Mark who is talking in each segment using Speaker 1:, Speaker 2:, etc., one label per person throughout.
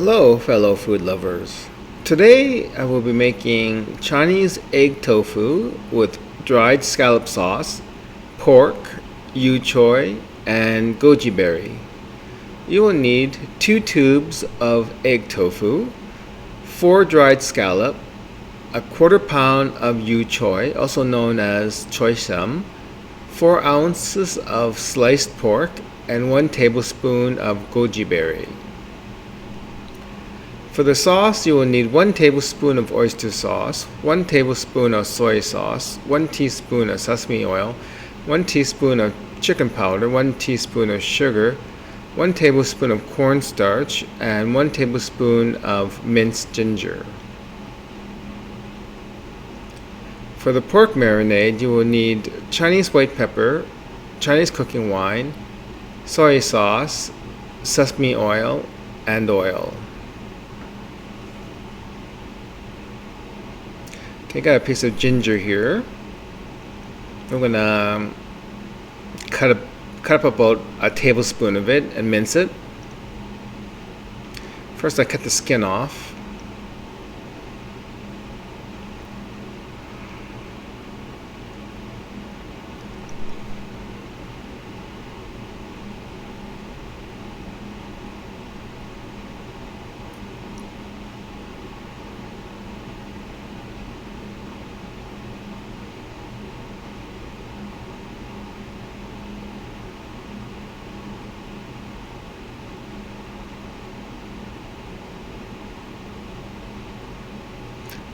Speaker 1: Hello, fellow food lovers. Today I will be making Chinese egg tofu with dried scallop sauce, pork, choy, and goji berry. You will need 2 tubes of egg tofu, 4 dried scallop, a quarter pound of choy, also known as choy sem, 4 ounces of sliced pork, and 1 tablespoon of goji berry. For the sauce, you will need 1 tablespoon of oyster sauce, 1 tablespoon of soy sauce, 1 teaspoon of sesame oil, 1 teaspoon of chicken powder, 1 teaspoon of sugar, 1 tablespoon of cornstarch, and 1 tablespoon of minced ginger. For the pork marinade, you will need Chinese white pepper, Chinese cooking wine, soy sauce, sesame oil, and oil. Okay, got a piece of ginger here. I'm gonna cut up about a tablespoon of it and mince it. First, I cut the skin off.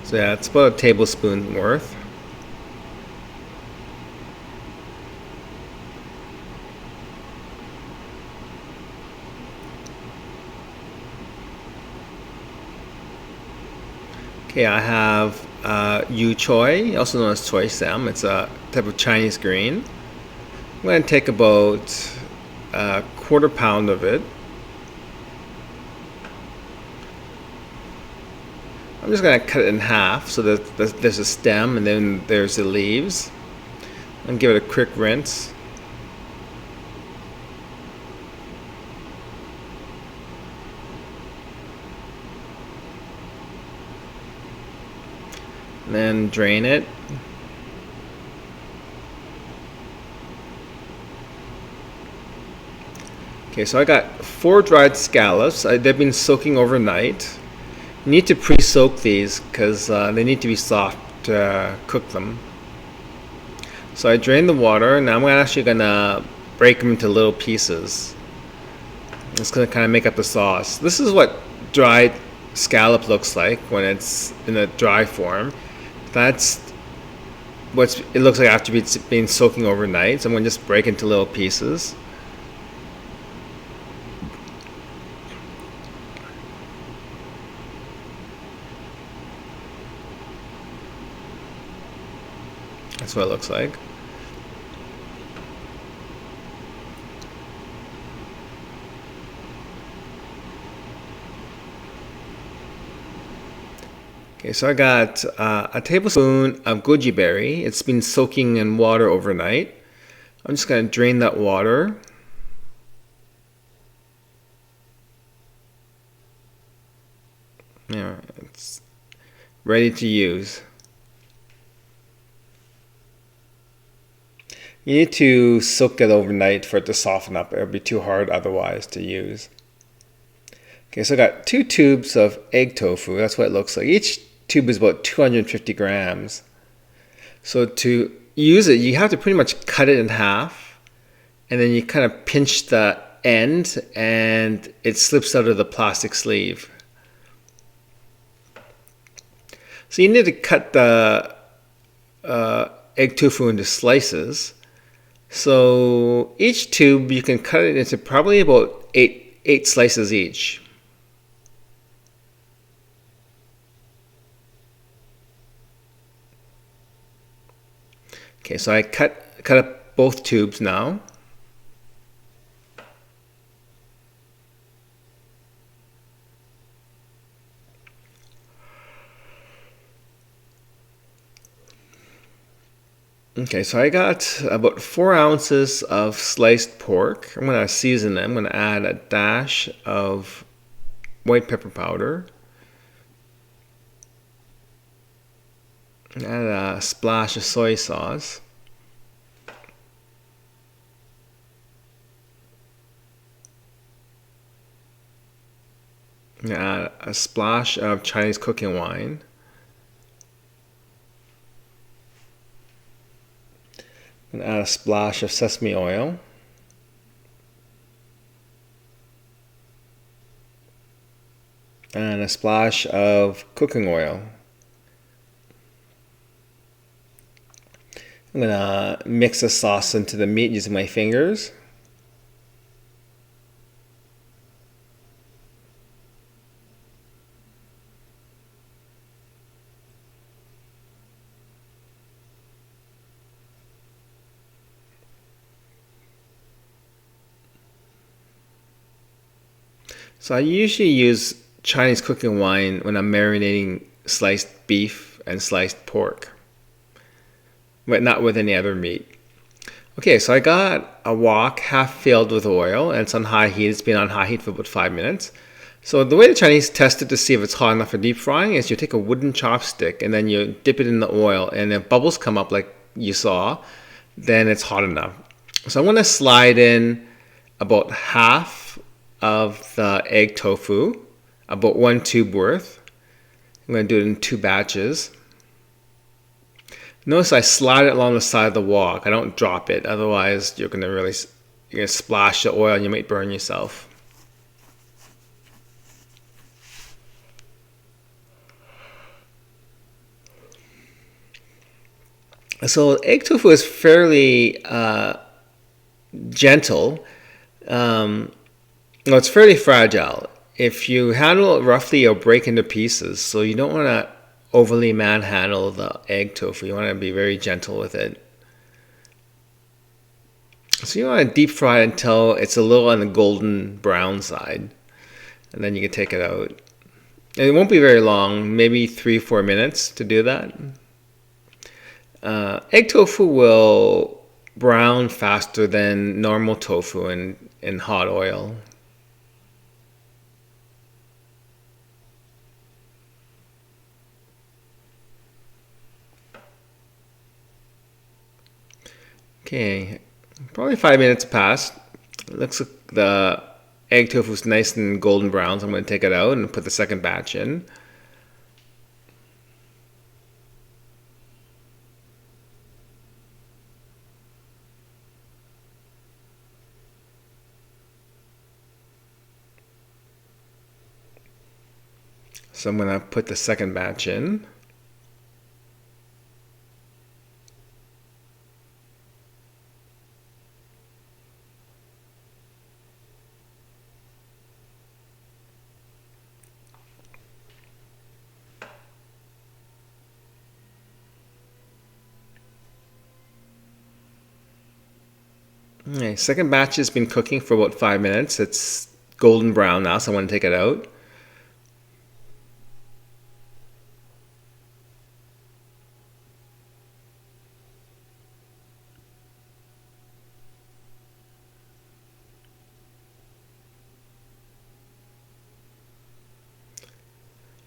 Speaker 1: So yeah, it's about a tablespoon worth. Okay, I have choy, also known as choy sem. It's a type of Chinese green. I'm going to take about a quarter pound of it. I'm just going to cut it in half so that there's a stem and then there's the leaves. And give it a quick rinse. And then drain it. Okay, so I got 4 dried scallops. They've been soaking overnight. You need to pre-soak these because they need to be soft to cook them. So I drained the water, and now I'm actually gonna break them into little pieces. It's gonna kind of make up the sauce. This is what dried scallop looks like when it's in a dry form. That's what it looks like after it's been soaking overnight. So I'm gonna just break into little pieces. That's what it looks like. Okay, so I got a tablespoon of goji berry. It's been soaking in water overnight. I'm just going to drain that water. Yeah, it's ready to use. You need to soak it overnight for it to soften up. It would be too hard otherwise to use. Okay, so I got 2 tubes of egg tofu. That's what it looks like. Each tube is about 250 grams. So to use it, you have to pretty much cut it in half, and then you kind of pinch the end, and it slips out of the plastic sleeve. So you need to cut the egg tofu into slices. So each tube, you can cut it into probably about 8 slices each. Okay, so I cut up both tubes now. Okay, so I got about 4 ounces of sliced pork. I'm going to season it. I'm going to add a dash of white pepper powder. Add a splash of soy sauce. Add a splash of Chinese cooking wine. And add a splash of sesame oil. And a splash of cooking oil. I'm going to mix the sauce into the meat using my fingers. So I usually use Chinese cooking wine when I'm marinating sliced beef and sliced pork, but not with any other meat. Okay, so I got a wok half filled with oil, and it's on high heat. It's been on high heat for about 5 minutes. So the way the Chinese test it to see if it's hot enough for deep frying is you take a wooden chopstick and then you dip it in the oil, and if bubbles come up like you saw, then it's hot enough. So I'm going to slide in about half of the egg tofu, about 1 tube worth. I'm going to do it in 2 batches. Notice I slide it along the side of the wok. I don't drop it, otherwise you're going to splash the oil and you might burn yourself. So egg tofu is fairly gentle. It's fairly fragile. If you handle it roughly, you'll break into pieces. So you don't want to overly manhandle the egg tofu. You want to be very gentle with it. So you want to deep fry it until it's a little on the golden brown side. And then you can take it out. And it won't be very long, maybe 3-4 minutes to do that. Egg tofu will brown faster than normal tofu in hot oil. Okay, probably 5 minutes passed. It looks like the egg tofu is nice and golden brown, so I'm going to take it out and put the second batch in. So I'm going to put the second batch in. Okay, second batch has been cooking for about 5 minutes. It's golden brown now, so I want to take it out.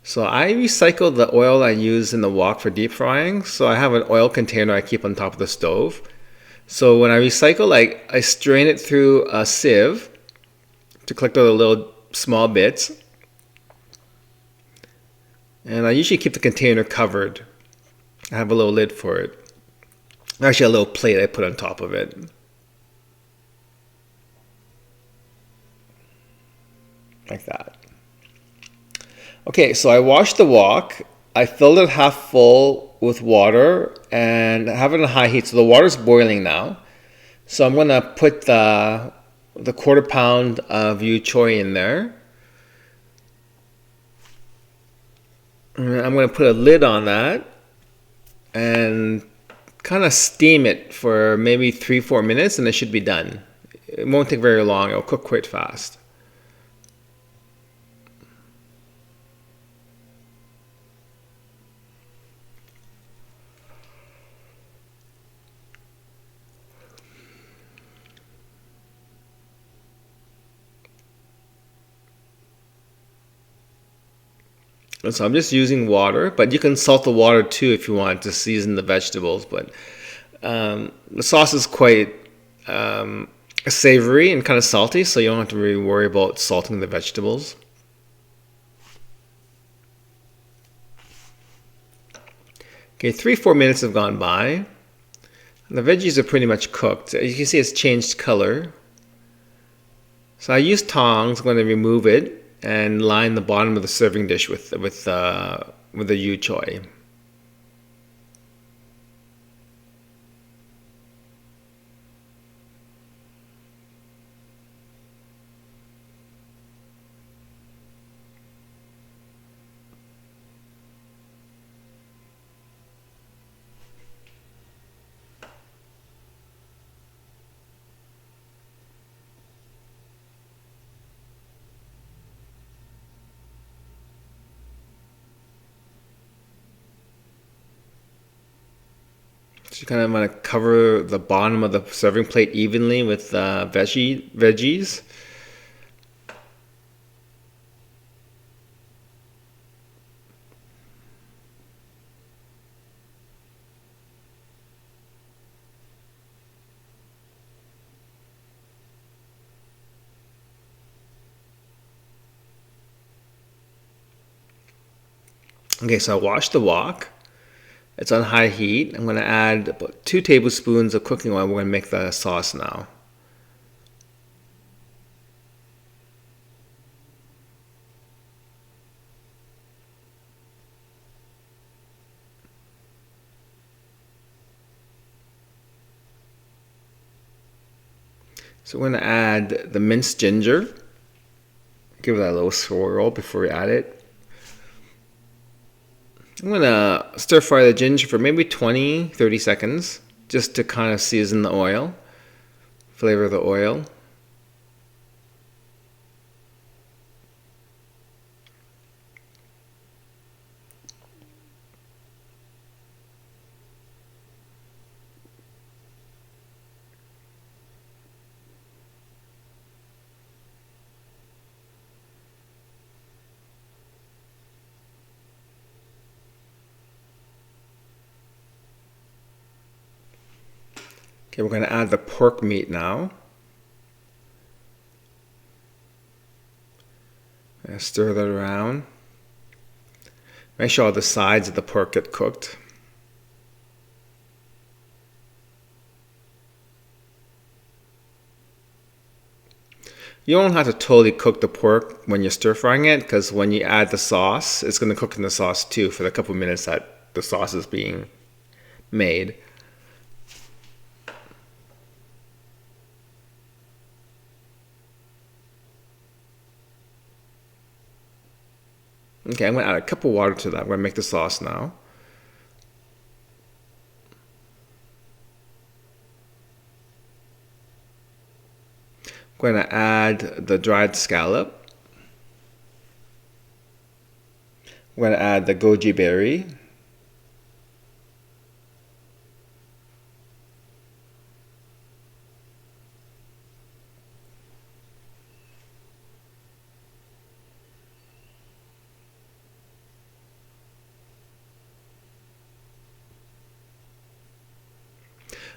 Speaker 1: So I recycle the oil I use in the wok for deep frying. So I have an oil container I keep on top of the stove. So when I recycle, I strain it through a sieve to collect all the little small bits. And I usually keep the container covered. I have a little lid for it. Actually, a little plate I put on top of it. Like that. Okay, so I washed the wok. I filled it half full with water and have it on high heat. So the water's boiling now. So I'm going to put the 1/4 pound of yu choy in there. And I'm going to put a lid on that and kind of steam it for maybe 3-4 minutes and it should be done. It won't take very long. It'll cook quite fast. And so I'm just using water, but you can salt the water too if you want to season the vegetables. But the sauce is quite savory and kind of salty, so you don't have to really worry about salting the vegetables. Okay, 3-4 minutes have gone by. And the veggies are pretty much cooked. As you can see, it's changed color. So I use tongs. I'm going to remove it and line the bottom of the serving dish with the yu choy. So you kind of want to cover the bottom of the serving plate evenly with veggies. Okay, so I washed the wok. It's on high heat. I'm going to add about 2 tablespoons of cooking oil. We're going to make the sauce now. So we're going to add the minced ginger. Give that a little swirl before we add it. I'm going to stir fry the ginger for maybe 20-30 seconds just to kind of season the oil, flavor the oil. Okay, we're going to add the pork meat now. Stir that around. Make sure all the sides of the pork get cooked. You don't have to totally cook the pork when you're stir frying it, because when you add the sauce, it's going to cook in the sauce too for the couple of minutes that the sauce is being made. Okay, I'm going to add a cup of water to that. I'm going to make the sauce now. I'm going to add the dried scallop. I'm going to add the goji berry.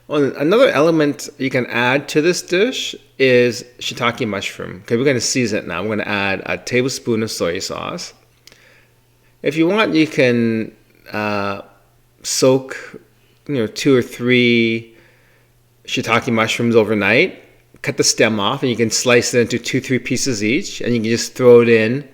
Speaker 1: Well, another element you can add to this dish is shiitake mushroom. Okay, we're going to season it now. I'm going to add a tablespoon of soy sauce. If you want, you can soak, 2 or 3 shiitake mushrooms overnight. Cut the stem off, and you can slice it into 2-3 pieces each, and you can just throw it in.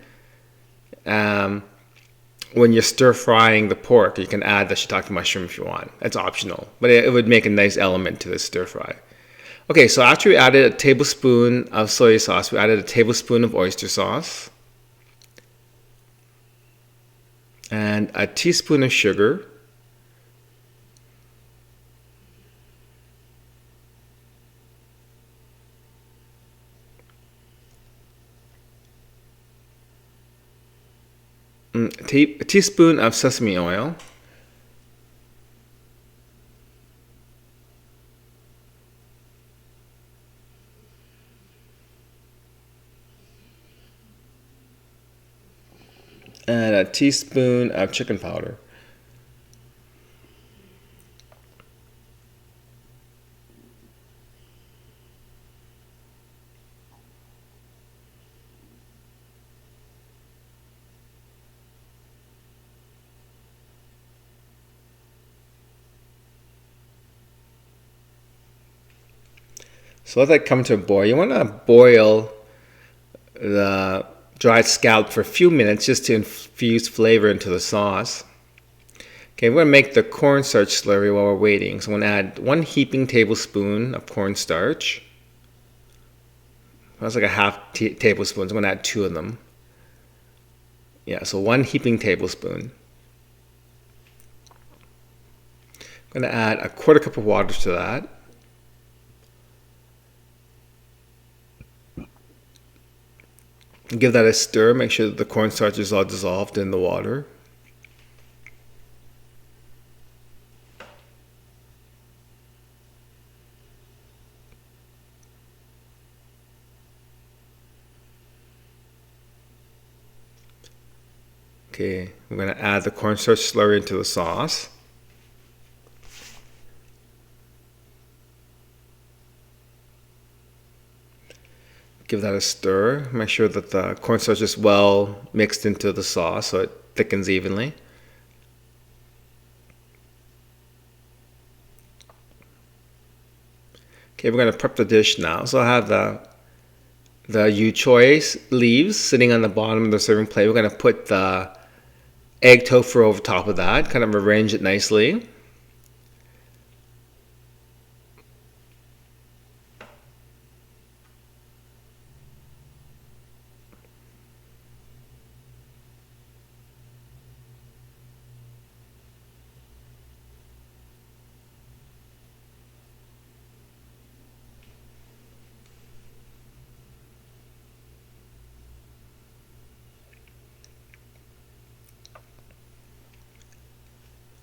Speaker 1: When you're stir frying the pork, you can add the shiitake mushroom if you want. It's optional, but it would make a nice element to the stir fry. Okay, so after we added a tablespoon of soy sauce, we added a tablespoon of oyster sauce and a teaspoon of sugar. A teaspoon of sesame oil. And a teaspoon of chicken powder. So let that come to a boil. You want to boil the dried scallop for a few minutes just to infuse flavor into the sauce. Okay, we're going to make the cornstarch slurry while we're waiting. So I'm going to add 1 heaping tablespoon of cornstarch. That's like a half tablespoon. So I'm going to add 2 of them. Yeah, so 1 heaping tablespoon. I'm going to add a 1/4 cup of water to that. Give that a stir. Make sure that the cornstarch is all dissolved in the water. Okay, we're going to add the cornstarch slurry into the sauce. Give that a stir. Make sure that the cornstarch is well mixed into the sauce so it thickens evenly. Okay, we're going to prep the dish now. So I have the choy leaves sitting on the bottom of the serving plate. We're going to put the egg tofu over top of that, kind of arrange it nicely.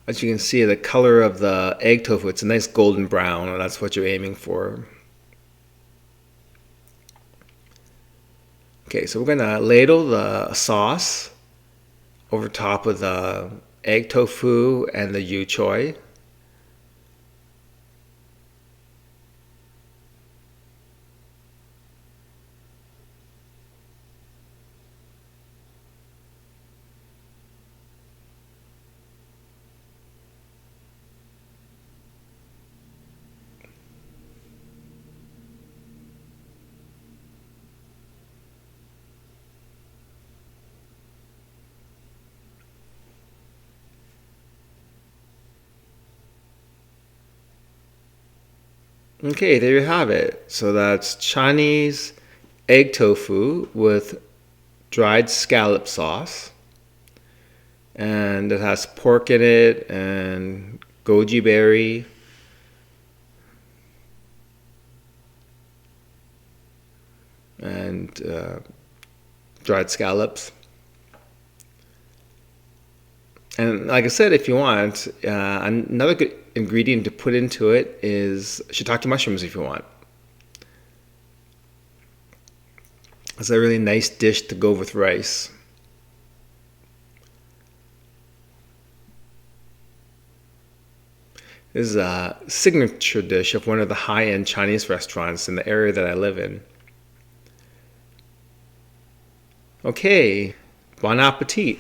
Speaker 1: As you can see, the color of the egg tofu, it's a nice golden brown, and that's what you're aiming for. Okay, so we're going to ladle the sauce over top of the egg tofu and the choy. Okay, there you have it. So that's Chinese egg tofu with dried scallop sauce. And it has pork in it and goji berry. And dried scallops. And like I said, if you want, another good ingredient to put into it is shiitake mushrooms if you want. It's a really nice dish to go with rice. This is a signature dish of one of the high-end Chinese restaurants in the area that I live in. Okay, bon appetit.